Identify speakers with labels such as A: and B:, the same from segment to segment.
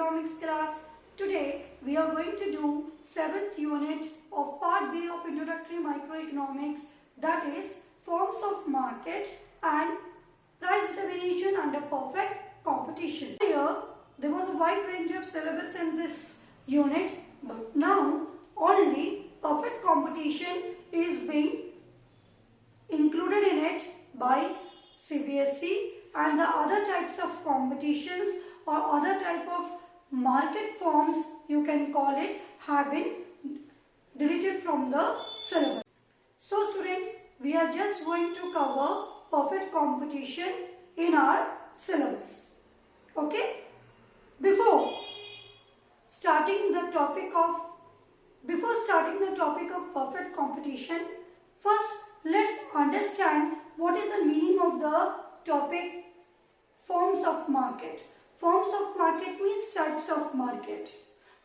A: Microeconomics class. Today we are going to do 7th unit of part B of Introductory Microeconomics, that is forms of market and price determination under perfect competition. Here there was a wide range of syllabus in this unit, but now only perfect competition is being included in it by CBSE, and the other types of competitions or other type of market forms, you can call it, have been deleted from the syllabus. So students, we are just going to cover perfect competition in our syllabus. Okay? Before starting the topic of perfect competition, first let's understand what is the meaning of the topic forms of market. Forms of market means types of market.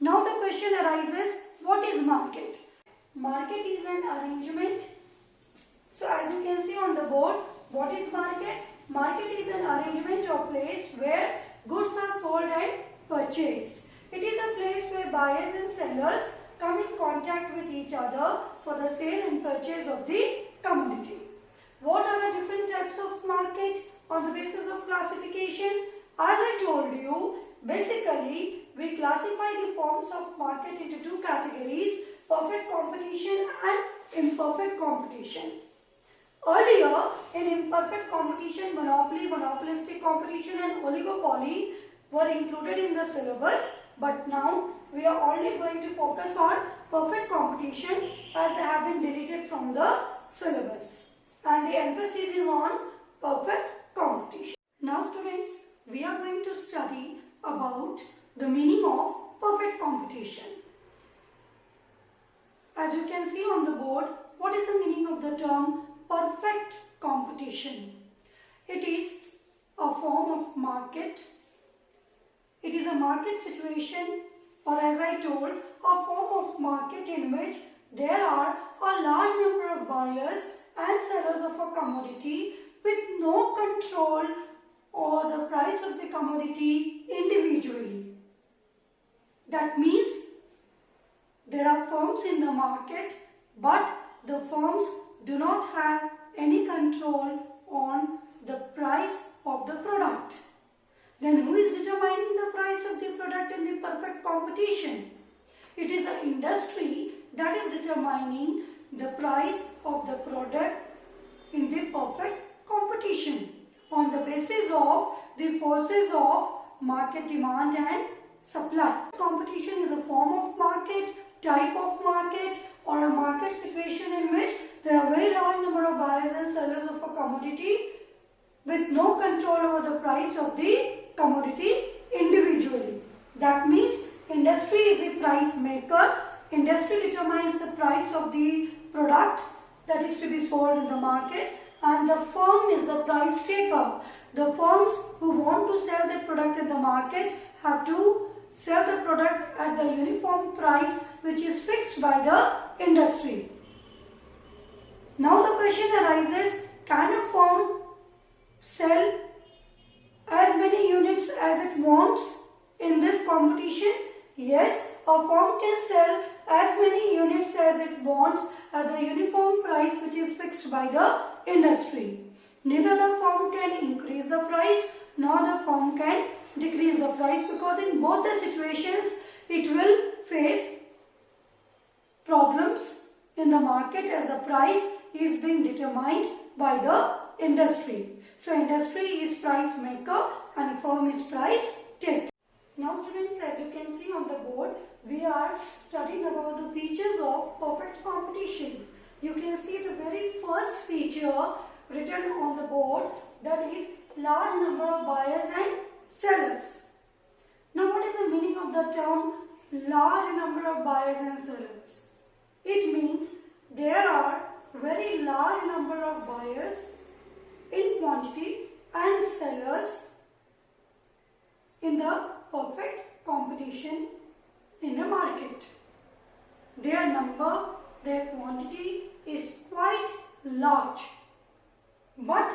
A: Now the question arises, what is market? Market is an arrangement. So as you can see on the board, what is market? Market is an arrangement or place where goods are sold and purchased. It is a place where buyers and sellers come in contact with each other for the sale and purchase of the commodity. What are the different types of market on the basis of classification? As I told you, basically we classify the forms of market into two categories: perfect competition and imperfect competition. Earlier, in imperfect competition, monopoly, monopolistic competition and oligopoly were included in the syllabus, but now we are only going to focus on perfect competition as they have been deleted from the syllabus, and the emphasis is on perfect competition. Now students, we are going to study about the meaning of perfect competition. As you can see on the board, what is the meaning of the term perfect competition? It is a form of market. It is a market situation, or as I told, a form of market in which there are a large number of buyers and sellers of a commodity with no control over the price of the commodity individually. That means there are firms in the market, but the firms do not have any control on the price of the product. Then who is determining the price of the product in the perfect competition? It is the industry that is determining the price of the product in the perfect competition on the basis of the forces of market demand and supply. Competition is a form of market, type of market, or a market situation in which there are very large number of buyers and sellers of a commodity with no control over the price of the commodity individually. That means industry is the price maker. Industry determines the price of the product that is to be sold in the market, and the firm is the price taker. The firms who want to sell the product in the market have to sell the product at the uniform price which is fixed by the industry. Now the question arises, can a firm sell as many units as it wants in this competition? Yes, a firm can sell as many units as it wants at the uniform price which is fixed by the industry. Neither the firm can increase the price nor the firm can decrease the price, because in both the situations it will face problems in the market as the price is being determined by the industry. So industry is price maker and firm is price taker. Now students, as you can see on the board, we are studying about the features of perfect competition. You can see the very first feature written on the board, that is large number of buyers and sellers. Now what is the meaning of the term large number of buyers and sellers? It means there are very large number of buyers in quantity and sellers in the perfect competition in the market. Their number, their quantity is quite large, but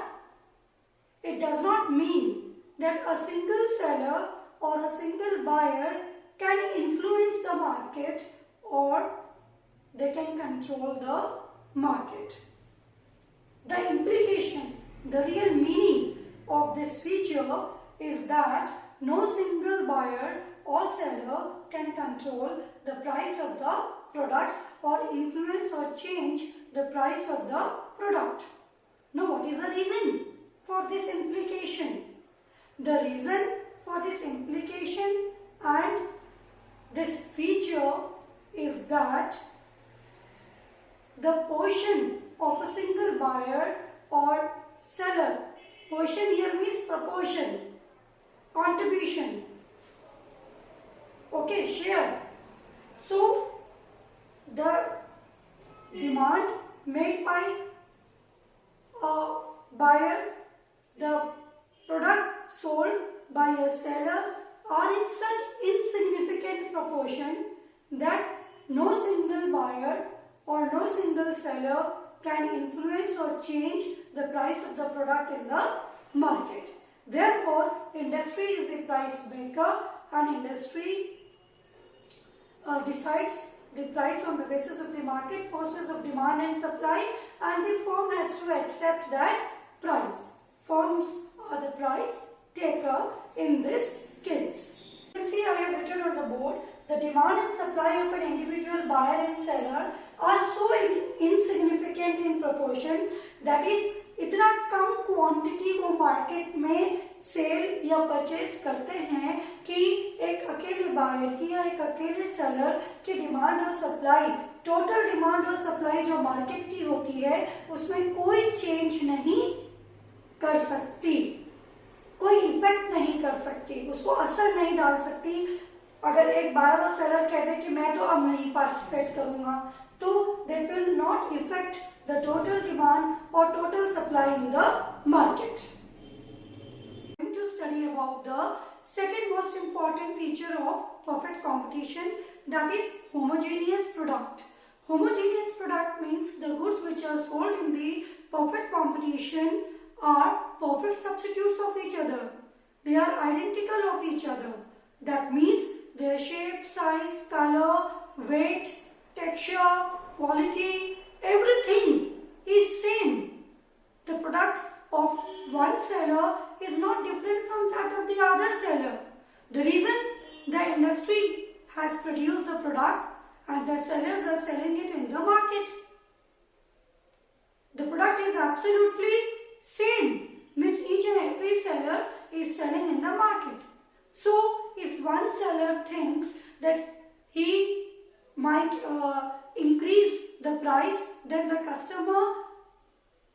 A: it does not mean that a single seller or a single buyer can influence the market or they can control the market. The implication, the real meaning of this feature is that no single buyer or seller can control the price of the product or influence or change the price of the product. Now, what is the reason for this implication? The reason for this implication and this feature is that the portion of a single buyer or seller, portion here means proportion, contribution, okay, share. So, the demand made by a buyer, the product sold by a seller are in such insignificant proportion that no single buyer or no single seller can influence or change the price of the product in the market. Therefore, industry is the price maker and industry decides the price on the basis of the market forces of demand and supply, and the firm has to accept that price. Firms are the price taker in this case. You can see I have written on the board, the demand and supply of an individual buyer and seller are so insignificant in proportion, that is इतना कम quantity वो market में cell या purchase करते हैं कि एक अकेले buyer की या एक अकेले सेलर की डिमांड और सप्लाई, टोटल डिमांड और सप्लाई जो मार्केट की होती है उसमें कोई चेंज नहीं कर सकती, कोई इफेक्ट नहीं कर सकती, उसको असर नहीं डाल सकती। अगर एक बायर और सेलर कह दे कि मैं तो अब नहीं पार्टिसिपेट करूंगा, तो that will not affect the total demand or total supply in the market. We are going to study about the second most important feature of perfect competition, that is homogeneous product. Homogeneous product means the goods which are sold in the perfect competition are perfect substitutes of each other. They are identical of each other. That means their shape, size, color, weight, texture, quality, everything is same. The product of one seller is not different from that of the other seller. The reason the industry has produced the product and the sellers are selling it in the market. The product is absolutely same, which each and every seller is selling in the market. So, if one seller thinks that he might increase the price, then the customer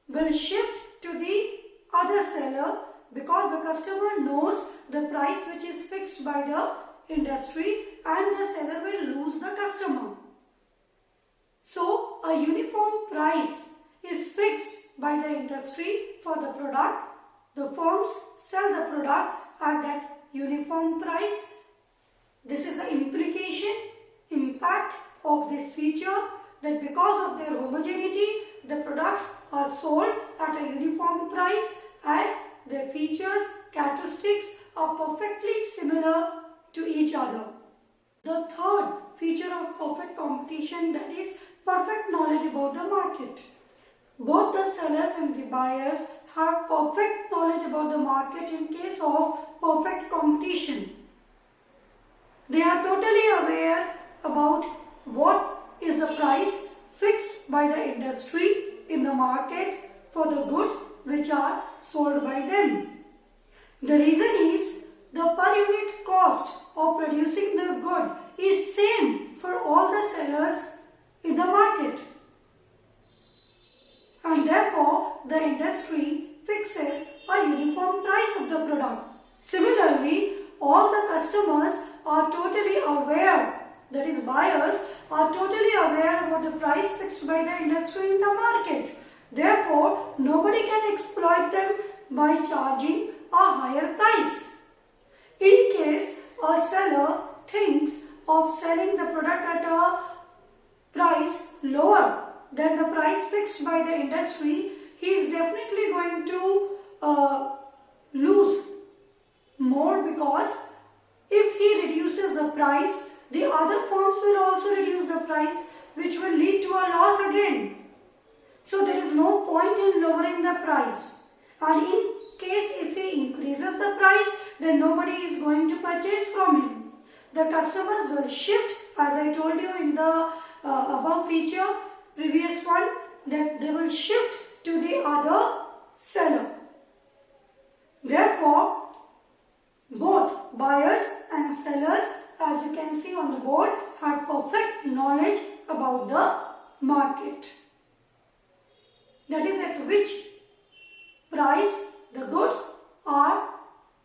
A: will shift to the other seller, because the customer knows the price which is fixed by the industry and the seller will lose the customer. So, a uniform price is fixed by the industry for the product. The firms sell the product at that uniform price. This is the implication, impact of this feature, that because of their homogeneity, the products are sold at a uniform price as their features, characteristics are perfectly similar to each other. The third feature of perfect competition, that is perfect knowledge about the market. Both the sellers and the buyers have perfect knowledge about the market in case of perfect competition. They are totally aware about what is the price fixed by the industry in the market for the goods which are sold by them. The reason is the per unit cost of producing the good is same for all the sellers in the market, and therefore the industry fixes a uniform price of the product. Similarly, all the customers are totally aware, that is buyers are totally aware about the price fixed by the industry in the market. Therefore, nobody can exploit them by charging a higher price. In case a seller thinks of selling the product at a price lower than the price fixed by the industry, he is definitely going to lose more, because if he reduces the price, the other firms will also reduce the price, which will lead to a loss again. So there is no point in lowering the price. And in case if he increases the price, then nobody is going to purchase from him. The customers will shift, as I told you in the above feature, previous one, that they will shift to the other seller. Therefore, both buyers and sellers, as you can see on the board, had perfect knowledge about the market. That is at which price the goods are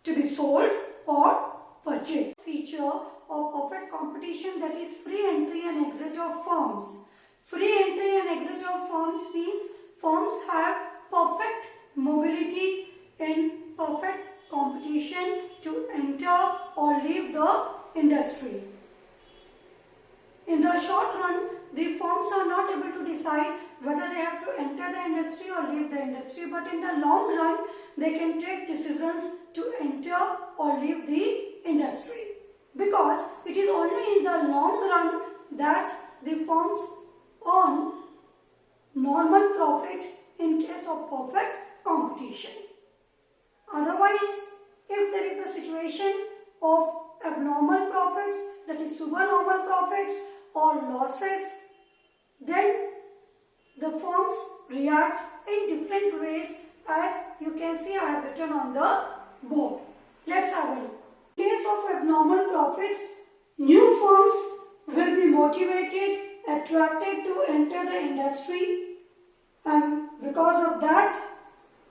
A: to be sold or purchased. Feature of perfect competition, that is free entry and exit of firms. Free entry and exit of firms means firms have perfect mobility in perfect competition to enter or leave the industry. In the short run, the firms are not able to decide whether they have to enter the industry or leave the industry, but in the long run, they can take decisions to enter or leave the industry. Because it is only in the long run that the firms earn normal profit in case of perfect competition. Otherwise, if there is a situation of abnormal profits, that is supernormal profits or losses, then the firms react in different ways, as you can see I have written on the board. Let's have a look. In case of abnormal profits, new firms will be motivated, attracted to enter the industry, and because of that,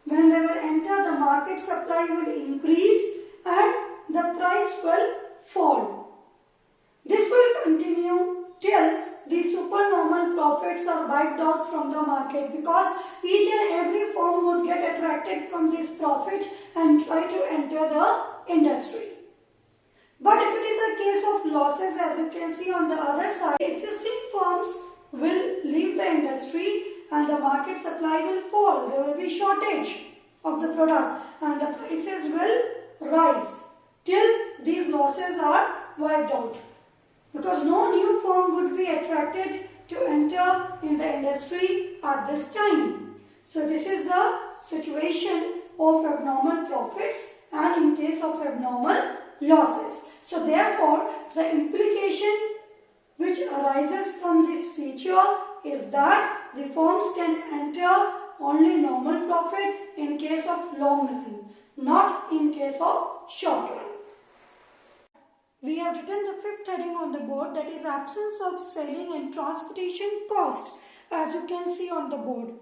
A: when they will enter, the market supply will increase and the price will fall. This will continue till the supernormal profits are wiped out from the market, because each and every firm would get attracted from this profit and try to enter the industry. But if it is a case of losses, as you can see on the other side, existing firms will leave the industry and the market supply will fall. There will be shortage of the product and the prices will rise till these losses are wiped out, because no new firm would be attracted to enter in the industry at this time. So this is the situation of abnormal profits and in case of abnormal losses. So therefore, the implication which arises from this feature is that the firms can enter only normal profit in case of long run, not in case of short run. We have written the fifth heading on the board, that is absence of selling and transportation cost, as you can see on the board.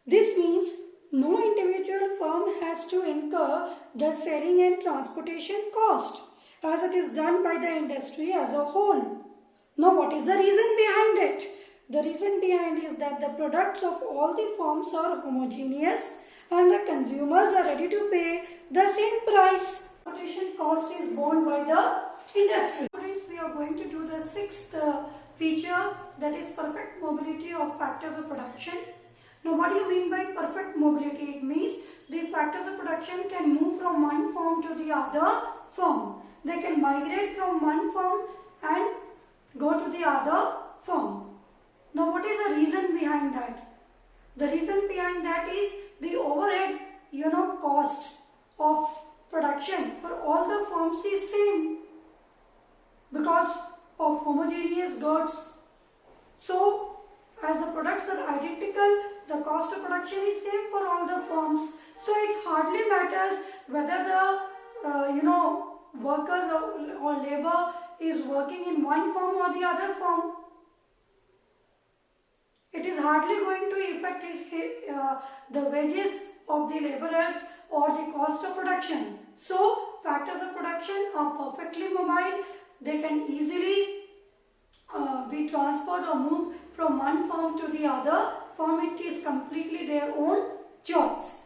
A: This means no individual firm has to incur the selling and transportation cost, as it is done by the industry as a whole. Now, what is the reason behind it? The reason behind is that the products of all the firms are homogeneous and the consumers are ready to pay the same price. Transportation cost is borne by the industry. Students, we are going to do the sixth feature, that is perfect mobility of factors of production. Now, what do you mean by perfect mobility? It means the factors of production can move from one firm to the other firm. They can migrate from one firm and go to the other firm. Now, what is the reason behind that? The reason behind that is the overhead, cost of production for all the firms is same because of homogeneous goods. So, as the products are identical, the cost of production is same for all the firms. So, it hardly matters whether the workers or labor is working in one firm or the other firm. It is hardly going to affect the wages of the laborers or the cost of production. So, factors of production are perfectly mobile. They can easily be transferred or moved from one firm to the other firm. It is completely their own choice.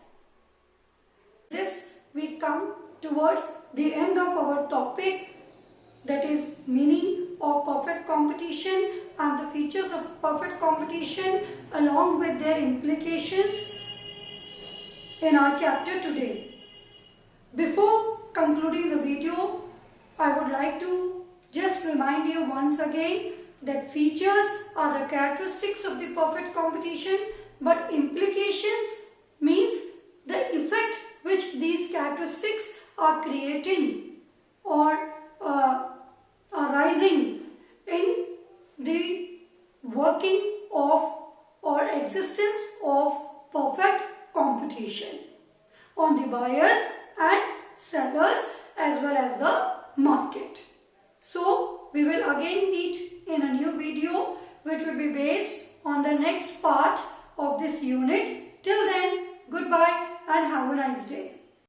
A: This we come towards the end of our topic, that is meaning of perfect competition and the features of perfect competition along with their implications in our chapter today. Before concluding the video, I would like to just remind you once again that features are the characteristics of the perfect competition, but implications means the effect which these characteristics are creating or arising in the working of or existence of perfect competition on the buyers and sellers as well as the market. So we will again meet in a new video which will be based on the next part of this unit. Till then, goodbye and have a nice day.